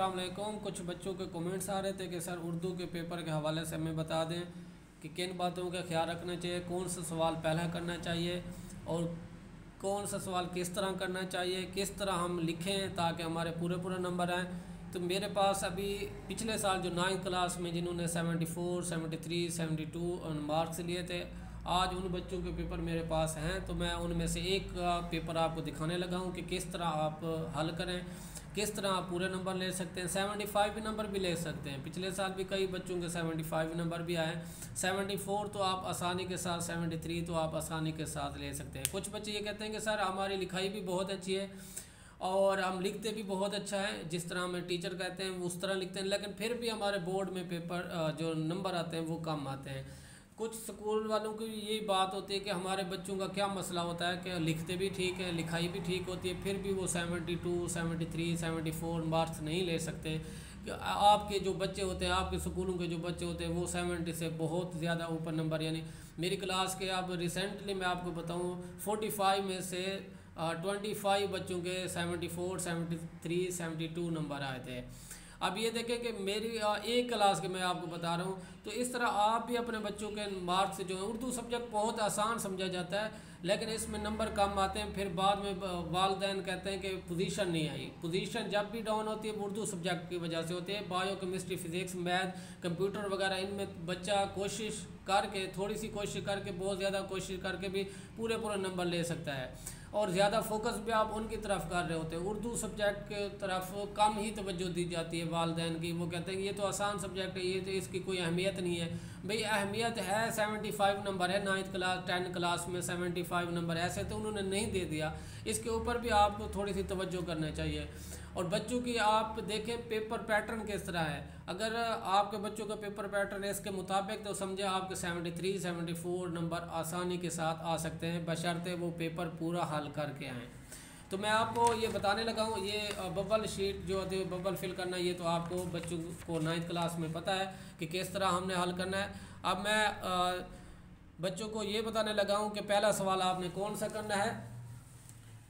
अस्सलामुअलैकुम। कुछ बच्चों के कमेंट्स आ रहे थे कि सर उर्दू के पेपर के हवाले से हमें बता दें कि किन बातों का ख्याल रखना चाहिए, कौन सा सवाल पहला करना चाहिए और कौन सा सवाल किस तरह करना चाहिए, किस तरह हम लिखें ताकि हमारे पूरे पूरे नंबर आएँ। तो मेरे पास अभी पिछले साल जो 9th क्लास में जिन्होंने 74, 73, 72 मार्क्स लिए थे, आज उन बच्चों के पेपर मेरे पास हैं। तो मैं उनमें से एक पेपर आपको दिखाने लगा हूँ कि किस तरह आप हल करें, किस तरह आप पूरे नंबर ले सकते हैं। 75 भी नंबर भी ले सकते हैं। पिछले साल भी कई बच्चों के 75 नंबर भी आए। 74 तो आप आसानी के साथ, 73 तो आप आसानी के साथ ले सकते हैं। कुछ बच्चे ये कहते हैं कि सर हमारी लिखाई भी बहुत अच्छी है और हम लिखते भी बहुत अच्छा है, जिस तरह हमें टीचर कहते हैं उस तरह लिखते हैं, लेकिन फिर भी हमारे बोर्ड में पेपर जो नंबर आते हैं वो कम आते हैं। कुछ स्कूल वालों की यही बात होती है कि हमारे बच्चों का क्या मसला होता है कि लिखते भी ठीक है, लिखाई भी ठीक होती है, फिर भी वो 72, 73, 74 मार्क्स नहीं ले सकते। आपके जो बच्चे होते हैं, आपके स्कूलों के जो बच्चे होते हैं वो 70 से बहुत ज़्यादा ऊपर नंबर, यानी मेरी क्लास के अब रिसेंटली मैं आपको बताऊँ 45 में से 25 बच्चों के 74, 73, 72 नंबर आए थे। अब ये देखें कि मेरी एक क्लास के मैं आपको बता रहा हूँ। तो इस तरह आप भी अपने बच्चों के मार्क्स जो है, उर्दू सब्जेक्ट बहुत आसान समझा जाता है लेकिन इसमें नंबर कम आते हैं। फिर बाद में वालिदैन कहते हैं कि पोजीशन नहीं आई। पोजीशन जब भी डाउन होती है उर्दू सब्जेक्ट की वजह से होती है। Bio chemistry, physics, math, computer वगैरह, इनमें बच्चा कोशिश करके, थोड़ी सी कोशिश करके, बहुत ज़्यादा कोशिश करके भी पूरे नंबर ले सकता है और ज़्यादा फोकस भी आप उनकी तरफ कर रहे होते हैं। उर्दू सब्जेक्ट के तरफ कम ही तवज्जो दी जाती है वालिदैन की। वो कहते हैं कि ये तो आसान सब्जेक्ट है, ये तो इसकी कोई अहमियत नहीं है। भाई अहमियत है, 75 नंबर है 9th क्लास 10 क्लास में 75 नंबर, ऐसे तो उन्होंने नहीं दे दिया। इसके ऊपर भी आपको थोड़ी सी तवज्जो करना चाहिए। और बच्चों की आप देखें पेपर पैटर्न किस तरह है। अगर आपके बच्चों का पेपर पैटर्न है इसके मुताबिक, तो समझे आपके 73, 74 नंबर आसानी के साथ आ सकते हैं, बशर्ते वो पेपर पूरा हल करके आएँ। तो मैं आपको ये बताने लगा हूँ, ये बबल शीट जो होती है, बबल फिल करना, ये तो आपको बच्चों को 9th क्लास में पता है कि किस तरह हमने हल करना है। अब मैं बच्चों को ये बताने लगा हूँ कि पहला सवाल आपने कौन सा करना है।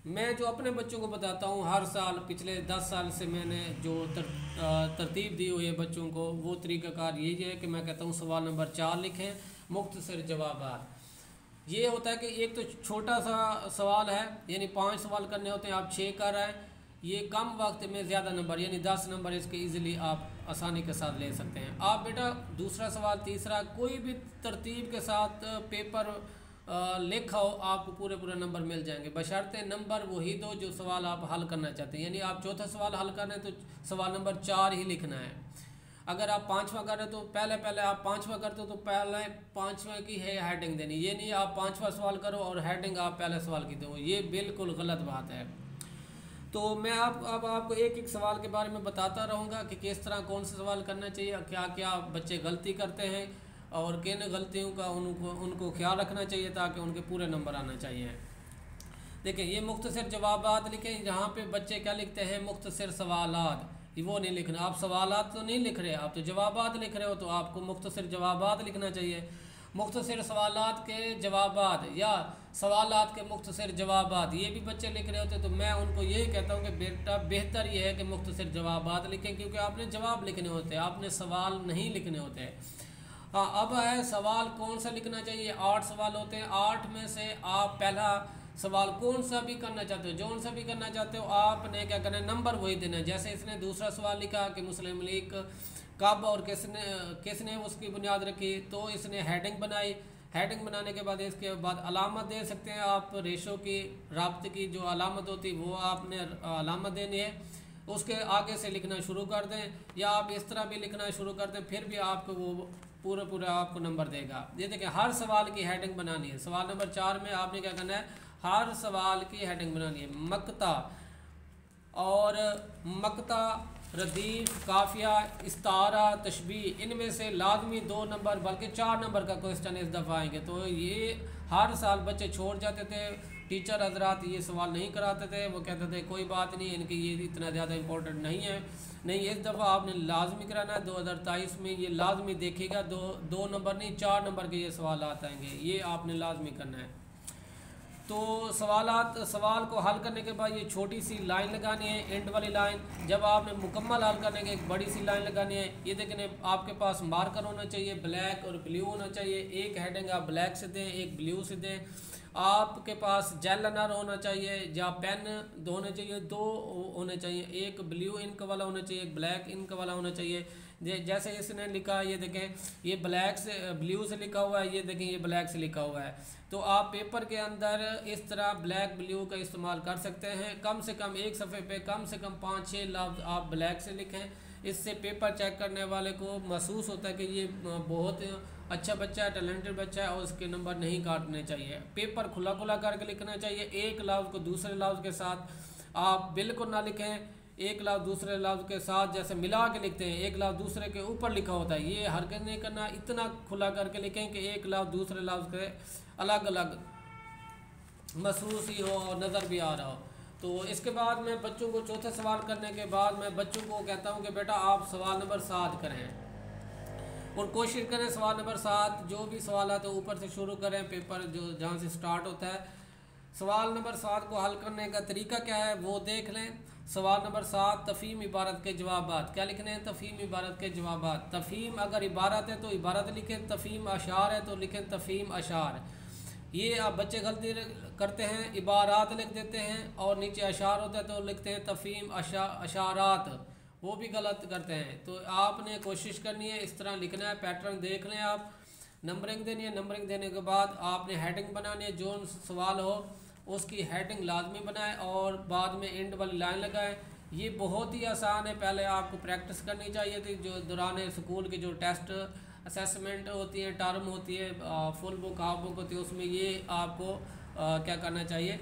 मैं जो अपने बच्चों को बताता हूँ हर साल, पिछले 10 साल से मैंने जो तरतीब दी हुई है बच्चों को, वो तरीक़ाकार यही है कि मैं कहता हूँ सवाल नंबर 4 लिखें, मुख्तसर जवाबात। ये होता है कि एक तो छोटा सा सवाल है, यानी 5 सवाल करने होते हैं, आप 6 कर रहे हैं। ये कम वक्त में ज़्यादा नंबर, यानी 10 नंबर इसके ईज़िली आप आसानी के साथ ले सकते हैं। आप बेटा दूसरा सवाल, तीसरा, कोई भी तरतीब के साथ पेपर लिखा हो, आपको पूरे नंबर मिल जाएंगे, बशर्ते नंबर वही दो जो सवाल आप हल करना चाहते हैं। यानी आप चौथा सवाल हल कर रहे हैं तो सवाल नंबर 4 ही लिखना है। अगर आप 5वां कर रहे हैं तो पहले आप 5वां करते हो तो पहले 5वें की है हेडिंग देनी। ये नहीं आप 5वां सवाल करो और हेडिंग आप पहले सवाल की दो, ये बिल्कुल गलत बात है। तो मैं अब आपको एक एक सवाल के बारे में बताता रहूँगा कि किस तरह कौन सा सवाल करना चाहिए, क्या क्या बच्चे गलती करते हैं और किन गलतियों का उनको ख्याल रखना चाहिए ताकि उनके पूरे नंबर आना चाहिए। देखिए ये मुख्तसर जवाबात लिखें। जहाँ पे बच्चे क्या लिखते हैं, मुख्तसर सवालात, वो नहीं लिखना। आप सवालात तो नहीं लिख रहे, आप तो जवाबात लिख रहे हो, तो आपको मुख्तसर जवाबात लिखना चाहिए। मुख्तसर सवालात के जवाबात या सवालात के मुख्तसर जवाबात, ये भी बच्चे लिख रहे होते, तो मैं उनको यही कहता हूँ कि बेटा बेहतर ये है कि मुख्तसर जवाबात लिखें, क्योंकि आपने जवाब लिखने होते हैं, आपने सवाल नहीं लिखने होते हैं। हाँ, अब है सवाल कौन सा लिखना चाहिए। 8 सवाल होते हैं, 8 में से आप पहला सवाल कौन सा भी करना चाहते हो, जौन सा भी करना चाहते हो, आपने क्या करना है, नंबर वही देना है। जैसे इसने दूसरा सवाल लिखा कि मुस्लिम लीग कब और किसने उसकी बुनियाद रखी, तो इसने हेडिंग बनाई। हेडिंग बनाने के बाद इसके बाद अलामत दे सकते हैं आप, रेशो की, राब्ते की जो अलामत होती वो आपने अलामत देनी है। उसके आगे से लिखना शुरू कर दें या आप इस तरह भी लिखना शुरू कर दें, फिर भी आपको वो पूरा आपको नंबर देगा। ये देखिए हर सवाल की हेडिंग बनानी है। सवाल नंबर 4 में आपने क्या करना है, हर सवाल की हेडिंग बनानी है। मक्ता और मक्ता, रदीफ, काफिया, इस्तारा, तशबीह, इनमें से लाजमी 2 नंबर बल्कि 4 नंबर का क्वेश्चन इस दफ़ा आएंगे। तो ये हर साल बच्चे छोड़ जाते थे, टीचर हजरात ये सवाल नहीं कराते थे, वो कहते थे कोई बात नहीं, इनकी ये इतना ज़्यादा इम्पोर्टेंट नहीं है। नहीं, इस दफ़ा आपने लाजमी कराना है। 2023 में ये लाजमी देखेगा, दो नंबर नहीं 4 नंबर के ये सवाल आएंगे, ये आपने लाजमी करना है। तो सवाल को हल करने के बाद ये छोटी सी लाइन लगानी है, एंड वाली लाइन। जब आपने मुकम्मल हल करने के एक बड़ी सी लाइन लगानी है। ये देखने आपके पास मार्कर होना चाहिए, ब्लैक और ब्लू होना चाहिए। एक हेडिंग आप ब्लैक से दें, एक ब्लू से दें। आपके पास जेल लनर होना चाहिए या पेन दो होने चाहिए, दो होने चाहिए। एक ब्लू इंक वाला होना चाहिए, एक ब्लैक इंक वाला होना चाहिए। जैसे इसने लिखा, ये देखें ये ब्लैक से ब्लू से लिखा हुआ है, ये देखें ये ब्लैक से लिखा हुआ है। तो आप पेपर के अंदर इस तरह ब्लैक ब्लू का इस्तेमाल कर सकते हैं। कम से कम एक सफ़े पे कम से कम 5-6 लफ्ज़ आप ब्लैक से लिखें। इससे पेपर चेक करने वाले को महसूस होता है कि ये बहुत अच्छा बच्चा है, टैलेंटेड बच्चा है, और उसके नंबर नहीं काटने चाहिए। पेपर खुला खुला करके लिखना चाहिए। एक लफ्ज़ को दूसरे लफ्ज़ के साथ आप बिल्कुल ना लिखें। एक लफ्ज़ दूसरे लफ्ज़ के साथ जैसे मिला के लिखते हैं, एक लफ्ज़ दूसरे के ऊपर लिखा होता है, ये हरकत नहीं करना। इतना खुला करके लिखें कि एक लफ्ज़ दूसरे लफ्ज़ के अलग अलग महसूस ही हो और नज़र भी आ रहा हो। तो इसके बाद मैं बच्चों को चौथे सवाल करने के बाद मैं बच्चों को कहता हूँ कि बेटा आप सवाल नंबर 7 करें और कोशिश करें सवाल नंबर 7 जो भी सवाल है तो ऊपर से शुरू करें, पेपर जो जहाँ से स्टार्ट होता है। सवाल नंबर 7 को हल करने का तरीका क्या है वो देख लें। सवाल नंबर 7 तफ़हीम इबारत के जवाबात। क्या लिखने हैं? तफ़हीम इबारत के जवाबात। तफ़हीम अगर इबारत है तो इबारत लिखें, तफ़हीम अशार है तो लिखें तफ़हीम अशार। ये आप बच्चे गलती करते हैं, इबारात लिख देते हैं और नीचे अशार होता है तो लिखते हैं तफ़हीम अशारात, वो भी गलत करते हैं। तो आपने कोशिश करनी है इस तरह लिखना है। पैटर्न देख लें आप। नंबरिंग देनी है। नंबरिंग देने के बाद आपने हेडिंग बनानी है। जो सवाल हो उसकी हेडिंग लाजमी बनाएं और बाद में एंड वाली लाइन लगाएं। ये बहुत ही आसान है, पहले आपको प्रैक्टिस करनी चाहिए थी। जो दौरान स्कूल के जो टेस्ट असेसमेंट होती है, टर्म होती है, फुल बुक हाफ बुक होती है, उसमें ये आपको क्या करना चाहिए,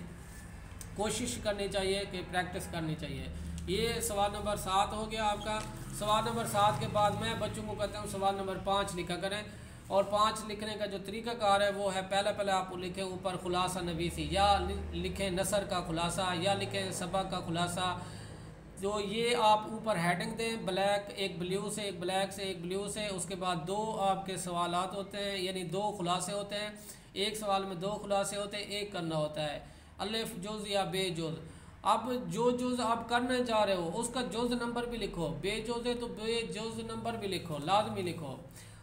कोशिश करनी चाहिए कि प्रैक्टिस करनी चाहिए। ये सवाल नंबर 7 हो गया आपका। सवाल नंबर 7 के बाद मैं बच्चों को कहता हूँ सवाल नंबर 5 लिखा करें। और 5 लिखने का जो तरीक़ाकार है वो है पहले आप लिखें ऊपर खुलासा नवीसी, या लिखें नसर का खुलासा, या लिखें सबक का खुलासा। जो ये आप ऊपर हेडिंग दें ब्लैक, एक ब्लू से, एक ब्लैक से, एक ब्लू से। उसके बाद 2 आपके सवालात होते हैं, यानी 2 खुलासे होते हैं। एक सवाल में 2 खुलासे होते हैं, एक करना होता है अलिफ जुज़ या बेजुज़। अब जो जुज़ आप करना चाह रहे हो उसका जुज़ नंबर भी लिखो, बेजुज़ है तो बेजुज़ नंबर भी लिखो, लाजमी लिखो।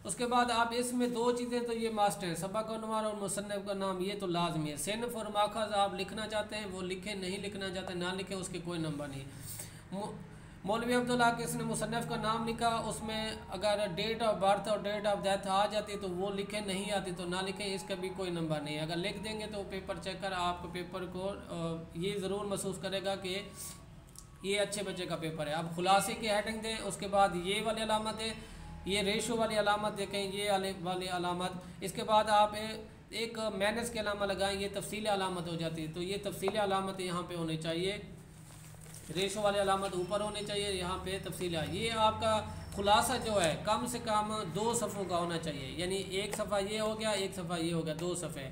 उसके बाद आप इसमें 2 चीज़ें तो ये मास्ट हैं, सबक उन्वान और मुसन्निफ़ का नाम, ये तो लाजमी है। सिन्फ़ और माखज़ आप लिखना चाहते हैं वो लिखें, नहीं लिखना चाहते ना लिखें, उसके कोई नंबर नहीं। मौलवी अब्दुल्ला के इसने मुसन्निफ़ का नाम लिखा, उसमें अगर डेट ऑफ बर्थ और डेट ऑफ डेथ आ जाती तो वो लिखें, नहीं आती तो ना लिखें, इसका भी कोई नंबर नहीं है। अगर लिख देंगे तो पेपर चेक कर आपको पेपर को ये ज़रूर महसूस करेगा कि ये अच्छे बच्चे का पेपर है। अब खुलासे की हेडिंग दें, उसके बाद ये वाली अलामत है, ये रेशो वाली अलामत देखें, ये वाली अलामत। इसके बाद आप एक मैनेज के अलामत लगाएं, ये तफसील अलामत हो जाती है। तो ये तफसील अलामत यहाँ पे होनी चाहिए, रेशो वाली अलामत ऊपर होनी चाहिए, यहाँ पे तफसील है। ये आपका खुलासा जो है कम से कम 2 सफ़ों का होना चाहिए, यानी एक सफ़ा ये हो गया, एक सफ़ा ये हो गया, 2 सफ़े।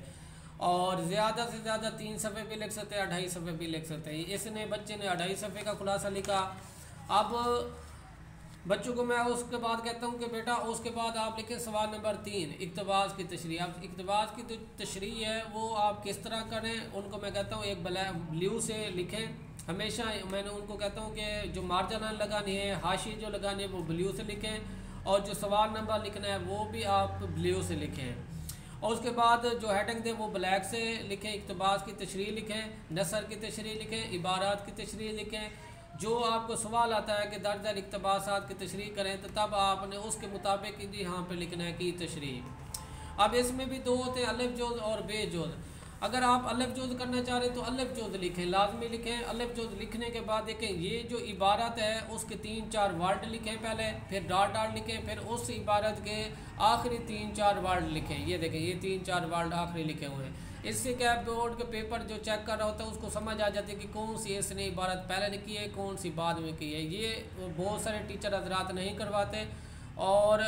और ज़्यादा से ज़्यादा 3 सफ़े भी लिख सकते हैं, 2.5 सफ़े भी लिख सकते हैं। इसने बच्चे ने 2.5 सफ़े का खुलासा लिखा। अब बच्चों को मैं उसके बाद कहता हूँ कि बेटा उसके बाद आप लिखें सवाल नंबर 3 इक़्तिबास की तशरीह। अब इक़्तिबास की जो तशरीह है वो आप किस तरह करें, उनको मैं कहता हूँ एक ब्लू से लिखें। हमेशा मैंने उनको कहता हूँ कि जो मार्जिन लगानी है, हाशी जो लगानी है वो ब्लू से लिखें, और जो सवाल नंबर लिखना है वो भी आप ब्लू से लिखें। और उसके बाद जो हेडिंग दें वो ब्लैक से लिखें। इक़्तिबास की तशरीह लिखें, नसर की तशरीह लिखें, इबारात की तशरीह लिखें। जो आपको सवाल आता है कि दर्ज इक़्तिबासात की तशरीह करें तो तब आपने उसके मुताबिक जी यहाँ पे लिखना है कि तशरीह। अब इसमें भी 2 होते हैं, अलिफ जोज़ और बेजोज़। अगर आप अलिफ जोज़ करना चाह रहे हैं तो अलिफ जोज़ लिखें, लाजमी लिखें। अलिफ जोज़ लिखने के बाद देखें ये जो इबारत है उसके 3-4 वर्ड लिखें पहले, फिर डॉट डॉट लिखें, फिर उस इबारत के आखिरी 3-4 वर्ड लिखें। ये देखें ये 3-4 वर्ड आखिरी लिखे हुए हैं। इससे क्या बोर्ड के पेपर जो चेक कर रहा होता है उसको समझ आ जाती है कि कौन सी इसने इबारत पहले लिखी है, कौन सी बाद में की है। ये बहुत सारे टीचर हजरात नहीं करवाते। और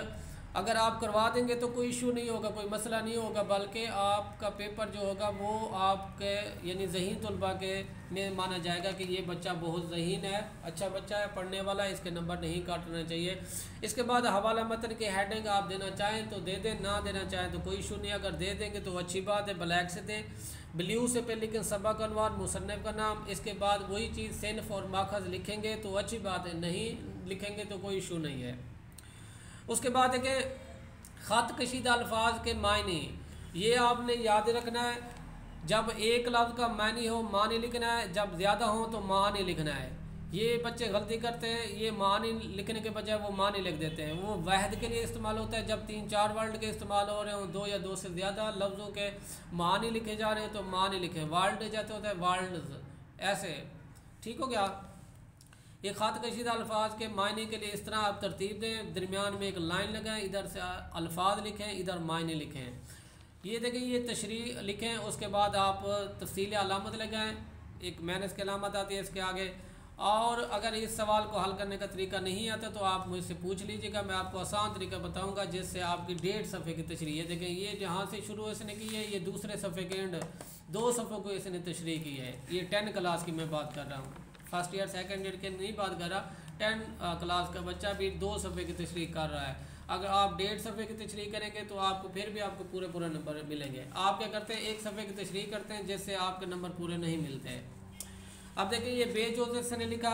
अगर आप करवा देंगे तो कोई इशू नहीं होगा, कोई मसला नहीं होगा, बल्कि आपका पेपर जो होगा वो आपके यानी ज़हीन तलबा के में माना जाएगा कि ये बच्चा बहुत ज़हीन है, अच्छा बच्चा है, पढ़ने वाला है, इसके नंबर नहीं काटने चाहिए। इसके बाद हवाला मतन की हेडिंग आप देना चाहें तो दे दें, ना देना चाहें तो कोई इशू नहीं। अगर दे देंगे तो अच्छी बात है, ब्लैक से दें। ब्लू से पे लिखें सबक अनवान मुसन्निफ का नाम, इसके बाद वही चीज़ सिन्फ और माखज़ लिखेंगे तो अच्छी बात है, नहीं लिखेंगे तो कोई इशू नहीं है। उसके बाद है कि ख़त कशीदा अल्फाज के मायने, ये आपने याद रखना है। जब एक लफ्ज़ का मानी हो मानी लिखना है, जब ज़्यादा हो तो मानी लिखना है। ये बच्चे गलती करते हैं, ये मानी लिखने के बजाय वो मानी लिख देते हैं। वो वाहिद के लिए इस्तेमाल होता है, जब 3-4 वर्ड के इस्तेमाल हो रहे हों, 2 या 2 से ज़्यादा लफ्ज़ों के मानी लिखे जा रहे हैं तो मानी लिखें। वर्ल्ड जैसे होता है वर्ल्ड, ऐसे ठीक हो गया। ये ख़त कशीदा अल्फाज के मायने के लिए इस तरह आप तरतीब दें, दरमियान में एक लाइन लगाएं, इधर से अल्फाज लिखें, इधर मायने लिखें। ये देखें, ये तशरीह लिखें। उसके बाद आप तफसील अलामत लगाएं, एक माइनस की अलामत आती है इसके आगे। और अगर इस सवाल को हल करने का तरीका नहीं आता तो आप मुझसे पूछ लीजिएगा, मैं आपको आसान तरीका बताऊंगा जिससे आपकी 1.5 सफ़े की तशरीह। देखें, ये जहाँ से शुरू इसने की है, ये दूसरे सफ़े के एंड 2 सफ़ों को इसने तशरीह की है। ये 10 क्लास की मैं बात कर रहा हूँ, फर्स्ट ईयर सेकंड ईयर के नहीं बात कर रहा। 10 क्लास का बच्चा भी 2 सफ़े की तशरीह कर रहा है। अगर आप 1.5 सफ़े की तशरीह करेंगे तो आपको फिर भी आपको पूरे नंबर मिलेंगे। आप क्या करते हैं, 1 सफ़े की तशरीह करते हैं जिससे आपके नंबर पूरे नहीं मिलते हैं। अब देखिए, ये बेजोज़ ने लिखा,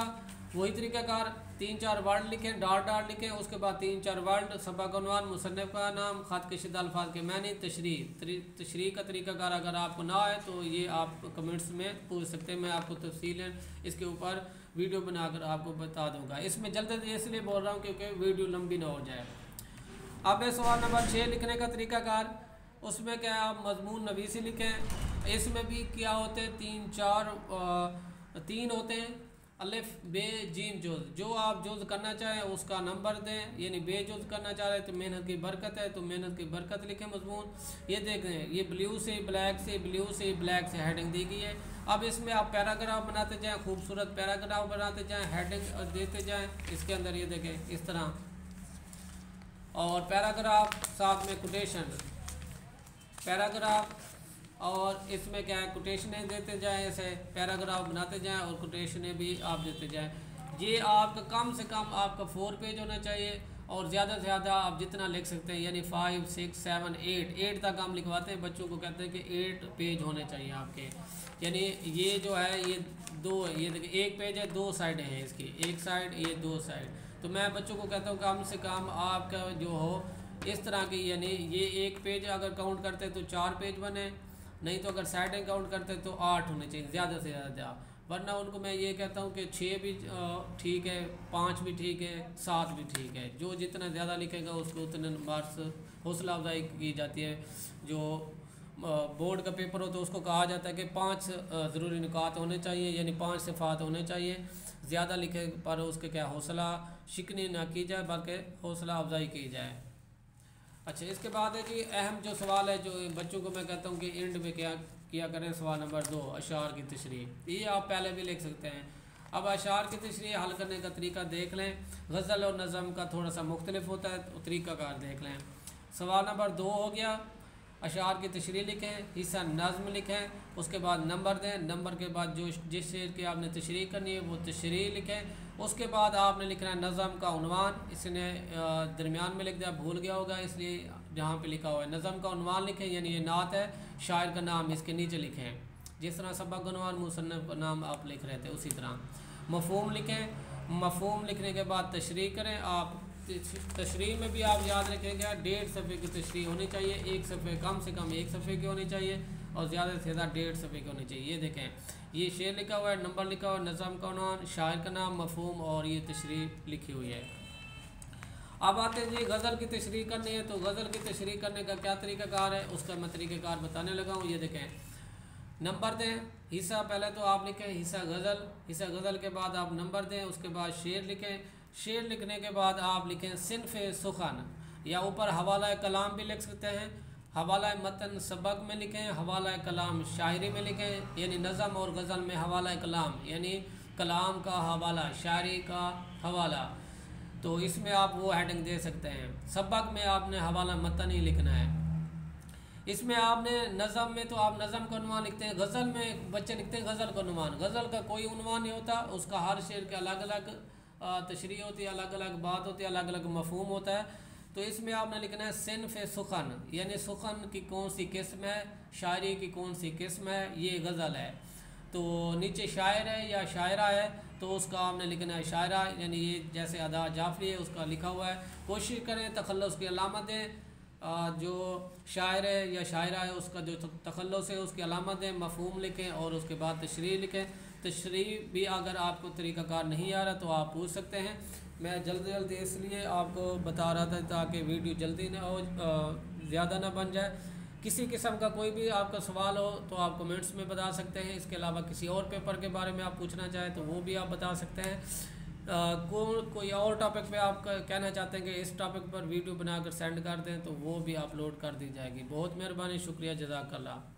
वही तरीक़ाकार 3-4 वर्ड लिखें, डॉट लिखें। उसके बाद 3-4 वर्ड, सबक उन्वान, मुसन्निफ का नाम, ख़त कशीदा अल्फाज के मानी, तशरीह का तरीक़ाकार अगर आपको ना आए तो ये आप कमेंट्स में पूछ सकते हैं। मैं आपको तफसीलन इसके ऊपर वीडियो बनाकर आपको बता दूंगा। इसमें जल्दी इसलिए बोल रहा हूँ क्योंकि वीडियो लंबी ना हो जाए। अब सवाल नंबर 6 लिखने का तरीक़ाकार, उसमें क्या आप मजमून नवीसी लिखें। इसमें भी क्या होते हैं, 3 होते हैं, अलिफ बे जीम जुज़। जो आप जुज़ करना चाहें उसका नंबर दें, यानी बेजुज़ करना चाह रहे तो मेहनत की बरकत है तो मेहनत की बरकत लिखें मजमून। ये देखें, ये ब्लू से ब्लैक से, ब्लू से ब्लैक से हेडिंग दी गई है। अब इसमें आप पैराग्राफ बनाते जाएं, खूबसूरत पैराग्राफ बनाते जाएं, हेडिंग देते जाएं। इसके अंदर ये देखें इस तरह, और पैराग्राफ साथ में कोटेशन, पैराग्राफ और इसमें क्या है कोटेशनें देते जाएं, ऐसे पैराग्राफ बनाते जाएं और कोटेशनें भी आप देते जाएं। ये आपका कम से कम आपका 4 पेज होना चाहिए और ज़्यादा से ज़्यादा आप जितना लिख सकते हैं, यानी 5, 6, 7, 8 तक हम लिखवाते हैं बच्चों को, कहते हैं कि 8 पेज होने चाहिए आपके। यानी ये जो है ये 2, ये देखिए 1 पेज है, 2 साइडें हैं इसकी, 1 साइड ये 2 साइड। तो मैं बच्चों को कहता हूँ कम से कम आपका जो हो इस तरह की, यानी ये 1 पेज अगर काउंट करते तो 4 पेज बने, नहीं तो अगर साइडें काउंट करते तो 8 होने चाहिए ज़्यादा से ज़्यादा। वरना उनको मैं ये कहता हूँ कि 6 भी ठीक है, 5 भी ठीक है, 7 भी ठीक है। जो जितना ज़्यादा लिखेगा उसको उतने मार्क्स हौसला अफजाई की जाती है। जो बोर्ड का पेपर हो तो उसको कहा जाता है कि 5 ज़रूरी निकात होने चाहिए, यानी 5 सिफ़ात होने चाहिए। ज़्यादा लिखे पर उसके क्या हौसला शिकनी ना की जाए बल्कि हौसला अफजाई की जाए। अच्छा, इसके बाद है कि अहम जो सवाल है, जो बच्चों को मैं कहता हूँ कि एंड में क्या किया करें, सवाल नंबर 2 अशार की तशरीह। ये आप पहले भी लिख सकते हैं। अब अशार की तशरीह हल करने का तरीका देख लें। गज़ल और नज़म का थोड़ा सा मुख्तलिफ होता है तो तरीक़ाकार देख लें। सवाल नंबर 2 हो गया, अशार की तशरीह लिखें, हिस्सा नज़म लिखें, उसके बाद नंबर दें, नंबर के बाद जो जिस शेर की आपने तशरीह करनी है वो तशरीह लिखें। उसके बाद आपने लिखना है नज़म का उन्वान, इसने दरमियान में लिख दिया, भूल गया होगा इसलिए जहाँ पे लिखा हुआ है नज़म का उन्वान लिखें, यानी ये नात है, शायर का नाम इसके नीचे लिखें। जिस तरह सबक उन्वान मुसन्निफ का नाम आप लिख रहे थे उसी तरह। मफ़हूम लिखें, मफ़हूम लिखने के बाद तशरीह करें। आप तशरीह में भी आप याद रखेंगे 1.5 सफ़े की तशरीह होनी चाहिए, 1 सफ़े कम से कम 1 सफ़े की होनी चाहिए और ज़्यादा से ज़्यादा 1.5 सफ़े की होनी चाहिए। ये देखें, ये शेर लिखा हुआ है, नंबर लिखा हुआ है, नज़म का उन्वान, शायर का नाम, मफ़हूम और ये तशरीह लिखी हुई है। अब आते हैं जी गज़ल की तशरीह करनी है, तो गज़ल की तशरीह करने का क्या तरीक़ाकार है उसका मैं तरीक़ाकार बताने लगा हूँ। ये देखें, नंबर दें, हिस्सा पहले तो आप लिखें हिस्सा गज़ल, हिस्सा गज़ल के बाद आप नंबर दें, उसके बाद शेर लिखें, शेर लिखने के बाद आप लिखें सिन्फ़ सुख़न, या ऊपर हवाला कलाम भी लिख सकते हैं। हवाला मतन सबक में लिखें, हवाला कलाम शायरी में लिखें, यानी नज़म और गज़ल में हवाला कलाम यानी कलाम का हवाला, शायरी का हवाला। तो इसमें आप वो हेडिंग दे सकते हैं। सबक में आपने हवाला मतन ही लिखना है। इसमें आपने नज़म में तो आप नज़म का उन्वान लिखते हैं, गज़ल में बच्चे लिखते हैं गज़ल का उन्वान। गज़ल का कोई उन्वान नहीं होता, उसका हर शेर के अलग अलग तशरीह होती है, अलग अलग बात होती है, अलग अलग मफहूम होता है। तो इसमें आपने लिखना है सिन्फ़ सुखन, यानी सुखन की कौन सी किस्म है, शायरी की कौन सी किस्म है, ये गज़ल है। तो नीचे शायर है या शायरा है तो उसका आपने लिखना है शायरा, यानी ये जैसे अदा जाफरी है उसका लिखा हुआ है। कोशिश करें तखल्लुस की अलामत दें, जो शायर है या शायरा है उसका जो तखल्लुस है उसकी अलामत दें, मफहूम लिखें और उसके बाद तशरीह लिखें। तशरीह भी अगर आपको तरीक़ाकार नहीं आ रहा तो आप पूछ सकते हैं। मैं जल्दी जल्दी इसलिए आपको बता रहा था ताकि वीडियो जल्दी ना हो, ज़्यादा ना बन जाए। किसी किस्म का कोई भी आपका सवाल हो तो आप कमेंट्स में बता सकते हैं। इसके अलावा किसी और पेपर के बारे में आप पूछना चाहें तो वो भी आप बता सकते हैं। कोई और टॉपिक पे आप कहना चाहते हैं कि इस टॉपिक पर वीडियो बनाकर सेंड कर दें तो वो भी अपलोड कर दी जाएगी। बहुत मेहरबानी, शुक्रिया, जज़ाकल्लाह।